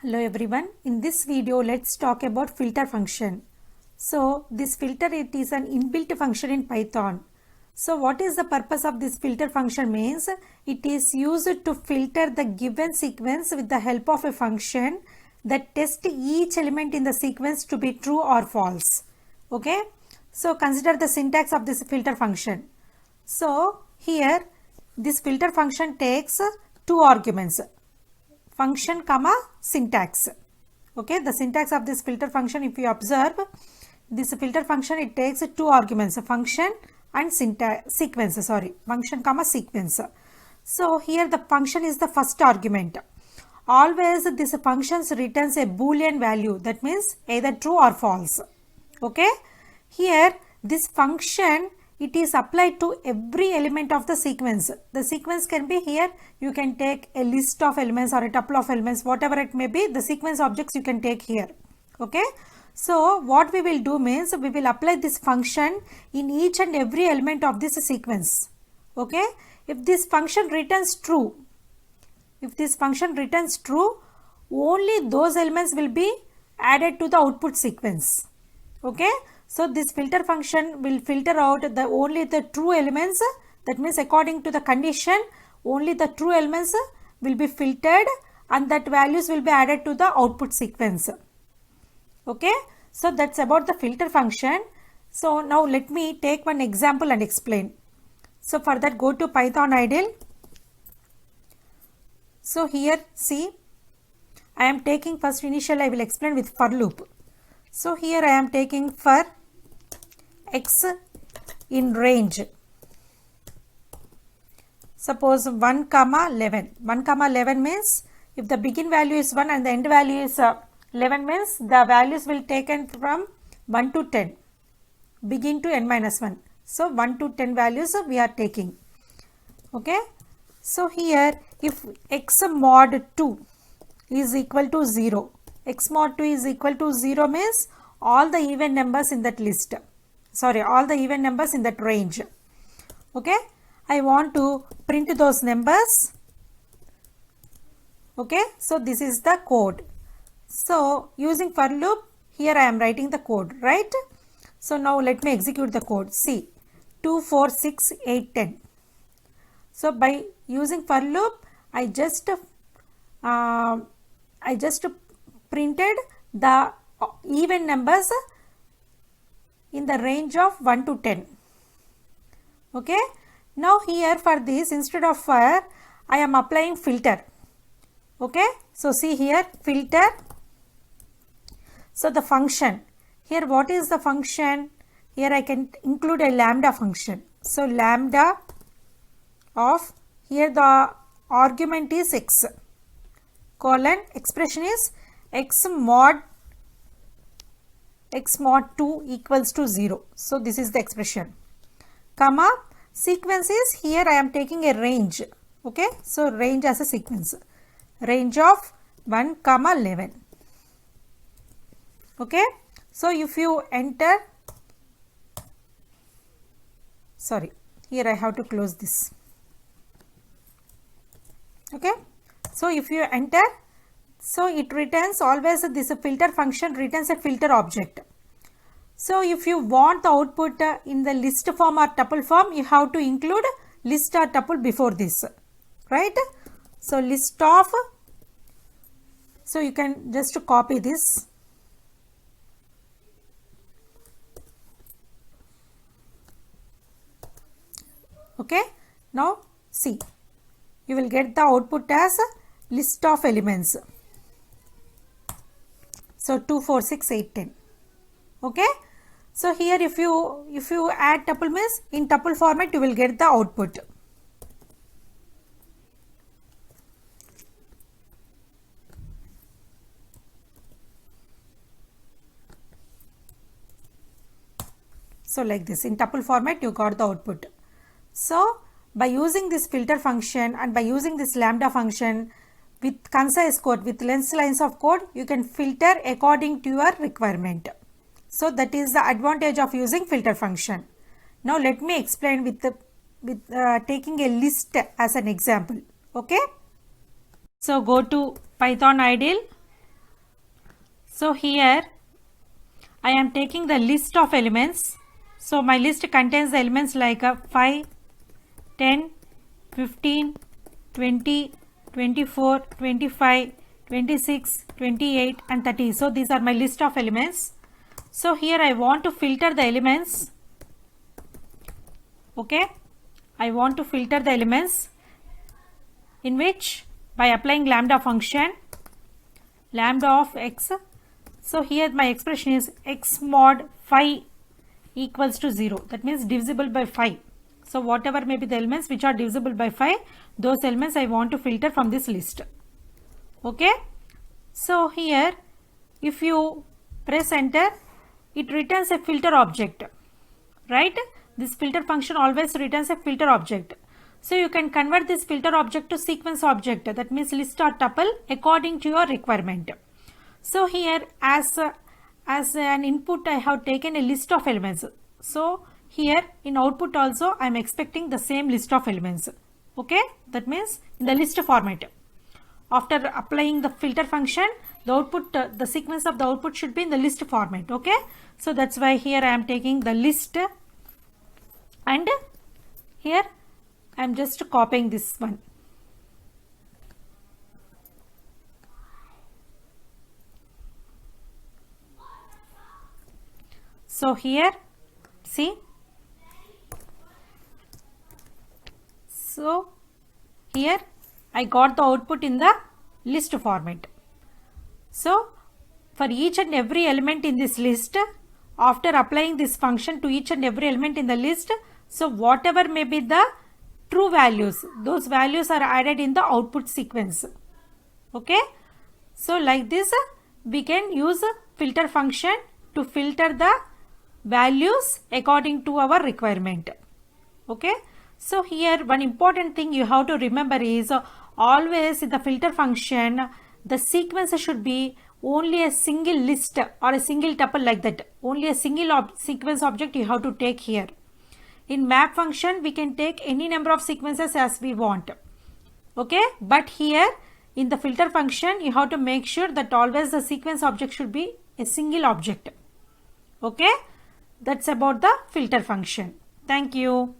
Hello everyone, in this video let's talk about filter function. So this filter, it is an inbuilt function in Python. So what is the purpose of this filter function means it is used to filter the given sequence with the help of a function that tests each element in the sequence to be true or false. Okay, so consider the syntax of this filter function. So here this filter function takes two arguments, function comma syntax. Okay, the syntax of this filter function, if you observe this filter function, it takes two arguments, a function and sequence, function comma sequence. So here the function is the first argument. Always this function returns a boolean value, that means either true or false. Okay, here this function, it is applied to every element of the sequence. The sequence can be, here you can take a list of elements or a tuple of elements, whatever it may be, the sequence objects you can take here. Okay, so what we will do means we will apply this function in each and every element of this sequence. Okay, if this function returns true, only those elements will be added to the output sequence. Okay, so this filter function will filter out only the true elements, that means according to the condition only the true elements will be filtered and that values will be added to the output sequence. Okay, so that's about the filter function. So now let me take one example and explain. So for that, go to Python idle. So here see, I am taking first initial, I will explain with for loop. So here I am taking for x in range, suppose 1 comma 11. 1 comma 11 means if the begin value is 1 and the end value is 11 means the values will taken from 1 to 10, begin to n minus 1. So 1 to 10 values we are taking. Okay, so here if x mod 2 is equal to 0, x mod 2 is equal to 0 means all the even numbers in that list, all the even numbers in that range. Okay, I want to print those numbers. Okay, so this is the code. So using for loop, here I am writing the code, right? So now let me execute the code. See, 2, 4, 6, 8, 10. So by using for loop, I just printed the even numbers in the range of 1 to 10. Okay, now here for this, instead of for, I am applying filter. Okay, so see here filter. So the function, here what is the function? Here I can include a lambda function. So lambda of, here the argument is x, colon, expression is x mod 2 equals to 0. So this is the expression, comma, sequence is, here I am taking a range. Okay, so range as a sequence, range of 1 comma 11. Okay, so if you enter, here I have to close this. Okay, so if you enter, so it returns always, this filter function returns a filter object. So if you want the output in the list form or tuple form, you have to include list or tuple before this, right? So list of, so you can just copy this. Okay, now see, you will get the output as list of elements. So 2, 4, 6, 8, 10. Okay, so here if you add tuple means in tuple format you will get the output. So like this, in tuple format you got the output. So by using this filter function and by using this lambda function with concise code, with less lines of code, you can filter according to your requirement. So that is the advantage of using filter function. Now let me explain with taking a list as an example. Okay, so go to Python idle. So here I am taking the list of elements. So my list contains the elements like 5, 10, 15, 20, 24, 25, 26, 28 and 30. So these are my list of elements. So here I want to filter the elements. Okay, I want to filter the elements in which by applying lambda function, lambda of x. So here my expression is x mod 5 equals to 0. That means divisible by 5. So whatever may be the elements which are divisible by 5, those elements I want to filter from this list. Okay. So here if you press enter, it returns a filter object, right? This filter function always returns a filter object. So you can convert this filter object to sequence object, that means list or tuple according to your requirement. So here as an input I have taken a list of elements. So here in output also I am expecting the same list of elements. Okay, that means in the list format. After applying the filter function, the output, the sequence of the output should be in the list format. Okay, so that's why here I am taking the list, and here I am just copying this one. So here see, so here I got the output in the list format. So for each and every element in this list, after applying this function to each and every element in the list, so whatever may be the true values, those values are added in the output sequence. Okay, so like this we can use a filter function to filter the values according to our requirement. Okay, so here one important thing you have to remember is always in the filter function the sequence should be only a single list or a single tuple, like that. Only a single sequence object you have to take here. In map function we can take any number of sequences as we want. Okay, but here in the filter function you have to make sure that always the sequence object should be a single object. Okay, that's about the filter function. Thank you.